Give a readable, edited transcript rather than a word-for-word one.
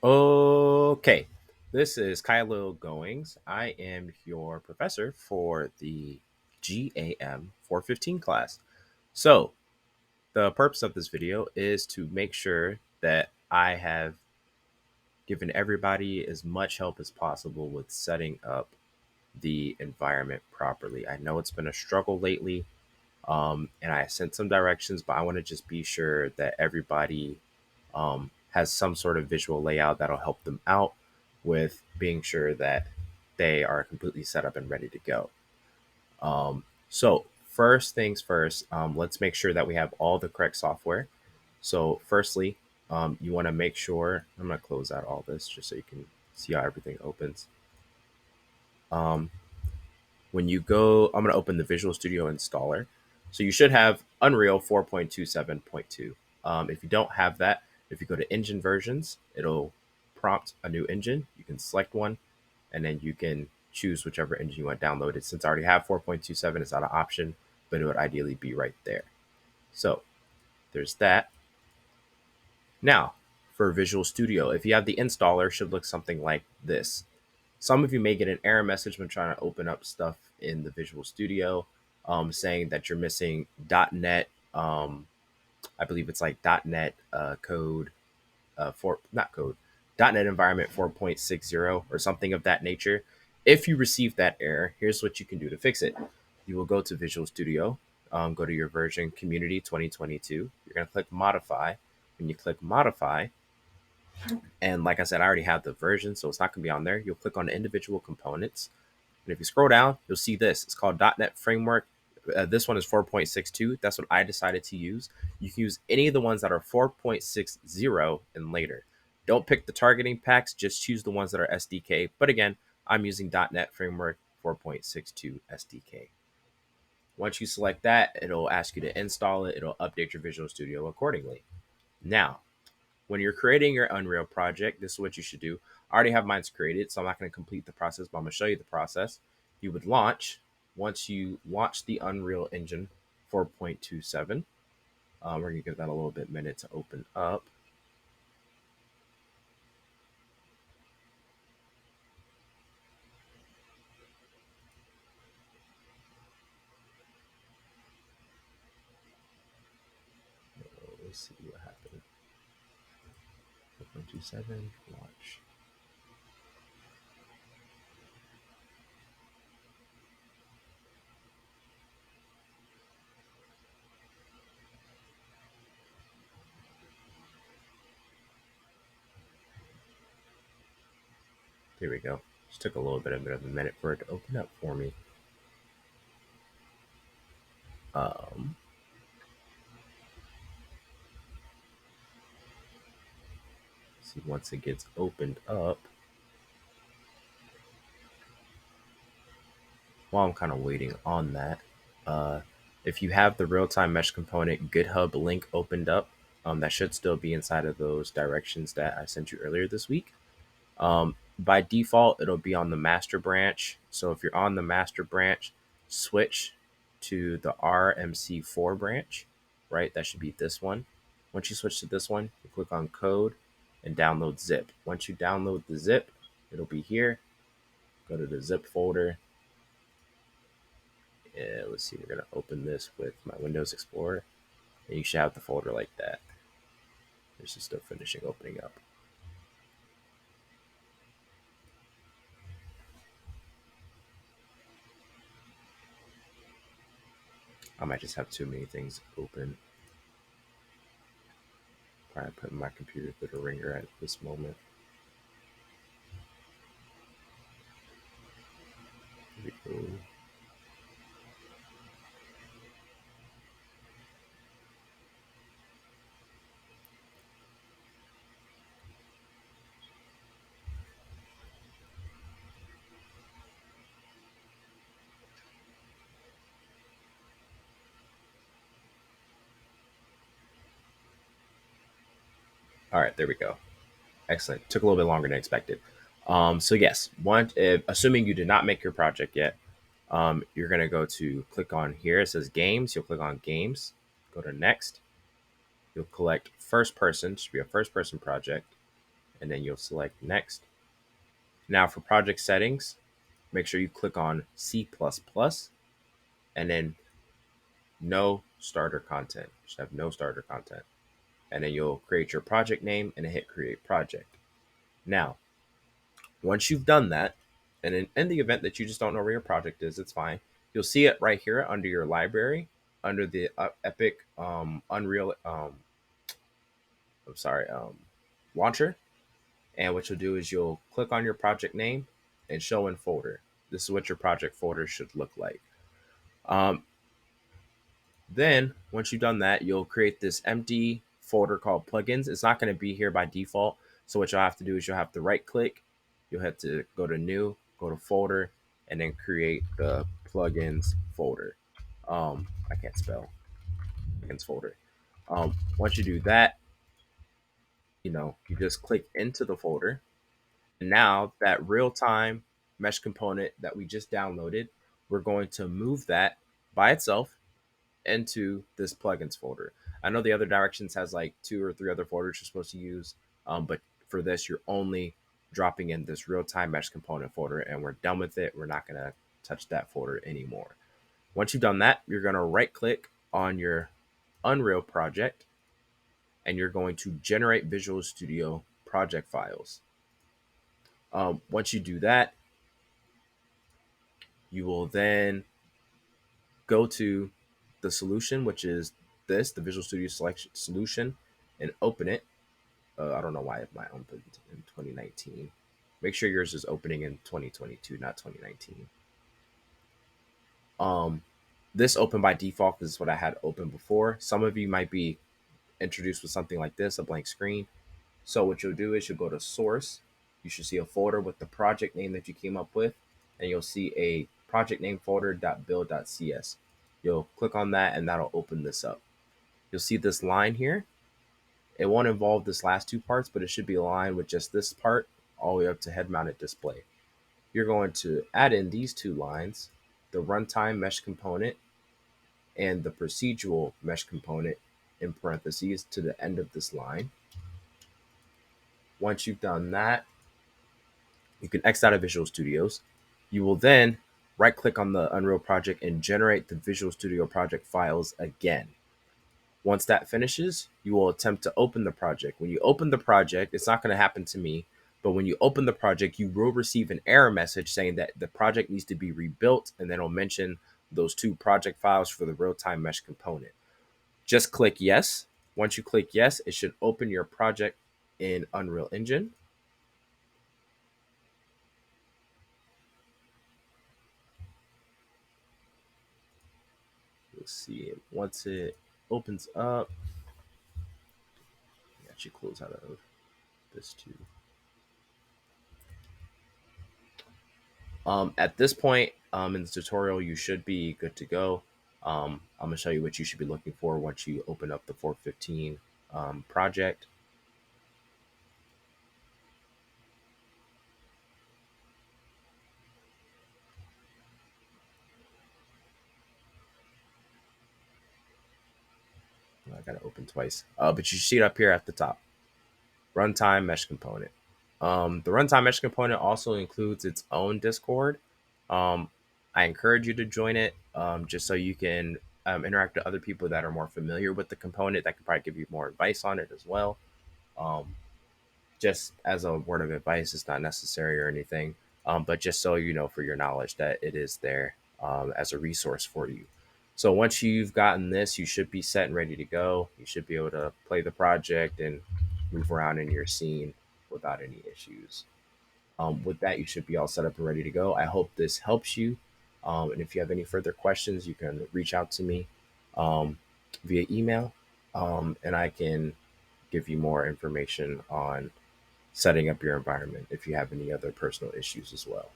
Okay, this is Kylo Goings. I am your professor for the GAM 415 class. So, the purpose of this video is to make sure that I have given everybody as much help as possible with setting up the environment properly. I know it's been a struggle lately, and I sent some directions, but I want to just be sure that everybody has some sort of visual layout that'll help them out with being sure that they are completely set up and ready to go. So, first things first, let's make sure that we have all the correct software. So, firstly, you want to make sure I'm going to close out all this just so you can see how everything opens. Um, when you go, I'm going to open the Visual Studio installer. So you should have Unreal 4.27.2. If you don't have that, if you go to engine versions, it'll prompt a new engine. You can select one, and then you can choose whichever engine you want downloaded. Since I already have 4.27, it's not an option, but it would ideally be right there. So there's that. Now, for Visual Studio, if you have the installer, it should look something like this. Some of you may get an error message when trying to open up stuff in the Visual Studio, saying that you're missing .NET. I believe it's like .NET code for not code .NET environment 4.60 or something of that nature. If you receive that error, here's what you can do to fix it. You will go to Visual Studio, go to your version Community 2022. You're going to click Modify. When you click Modify, and like I said, I already have the version, so it's not going to be on there. You'll click on the individual components. And if you scroll down, you'll see this. It's called .NET Framework. This one is 4.62. That's what I decided to use. You can use any of the ones that are 4.60 and later. Don't pick the targeting packs. Just choose the ones that are SDK. But again, I'm using .NET Framework 4.62 SDK. Once you select that, it'll ask you to install it. It'll update your Visual Studio accordingly. Now, when you're creating your Unreal project, this is what you should do. I already have mine created, so I'm not going to complete the process, but I'm going to show you the process. You would launch. Once you launch the Unreal Engine 4.27, we're going to give that a little bit minute to open up. Let's see what happened. 4.27, launch. Here we go. Just took a little bit of a minute for it to open up for me. Um, see, once it gets opened up, while I'm kind of waiting on that, uh, if you have the real-time mesh component GitHub link opened up, that should still be inside of those directions that I sent you earlier this week. By default, it'll be on the master branch. So if you're on the master branch, switch to the RMC4 branch, right? That should be this one. Once you switch to this one, you click on code and download zip. Once you download the zip, it'll be here. Go to the zip folder. Let's see, we're going to open this with my Windows Explorer. And you should have the folder like that. This is still finishing opening up. I might just have too many things open. Probably putting my computer through the ringer at this moment. Here we go. All right, there we go. Excellent. Took a little bit longer than expected. So yes, assuming you did not make your project yet, you're gonna go to click on here. It says games. You'll click on games. Go to next. You'll select first person. Should be a first person project, and then you'll select next. Now for project settings, make sure you click on C++ and then no starter content. You should have no starter content. And then you'll create your project name and hit create project. Now, once you've done that, and in the event that you just don't know where your project is, it's fine. You'll see it right here under your library, under the Epic Unreal, I'm sorry, launcher. And what you'll do is you'll click on your project name and show in folder. This is what your project folder should look like. Um, Then, once you've done that, you'll create this empty folder called plugins. It's not going to be here by default. So what you'll have to do is you'll have to right click. You'll have to go to new, go to folder, and then create the plugins folder. I can't spell plugins folder. Once you do that, you just click into the folder. And now that real-time mesh component that we just downloaded, we're going to move that by itself into this plugins folder. I know the other directions has like 2 or 3 other folders you're supposed to use, but for this, you're only dropping in this real-time mesh component folder, and we're done with it. We're not gonna touch that folder anymore. Once you've done that, you're gonna right-click on your Unreal project, and you're going to generate Visual Studio project files. Once you do that, you will then go to the solution, which is the Visual Studio selection solution, and open it. I don't know why mine opened in 2019. Make sure yours is opening in 2022, not 2019. Um, this opened by default because it's what I had open before. Some of you might be introduced with something like this, a blank screen. So what you'll do is you'll go to source. You should see a folder with the project name that you came up with, and you'll see a project name folder .build.cs. You'll click on that and that'll open this up. You'll see this line here. It won't involve this last 2 parts, but it should be aligned with just this part all the way up to head mounted display. You're going to add in these 2 lines, the runtime mesh component and the procedural mesh component in parentheses to the end of this line. Once you've done that, you can X out of Visual Studios. You will then right click on the Unreal project and generate the Visual Studio project files again. Once that finishes, you will attempt to open the project. When you open the project, it's not going to happen to me, but when you open the project, you will receive an error message saying that the project needs to be rebuilt, and then it'll mention those 2 project files for the real-time mesh component. Just click yes. Once you click yes, it should open your project in Unreal Engine. Let's see. Once it opens up, actually close out of this too. At this point in the tutorial, you should be good to go. I'm going to show you what you should be looking for once you open up the 415 project. I got to open twice, but you see it up here at the top. Runtime mesh component. The runtime mesh component also includes its own Discord. I encourage you to join it just so you can interact with other people that are more familiar with the component that can probably give you more advice on it as well. Um, just as a word of advice, it's not necessary or anything, but just so you know for your knowledge that it is there as a resource for you. So once you've gotten this, you should be set and ready to go. You should be able to play the project and move around in your scene without any issues. With that, you should be all set up and ready to go. I hope this helps you. And if you have any further questions, you can reach out to me um, via email, and I can give you more information on setting up your environment if you have any other personal issues as well.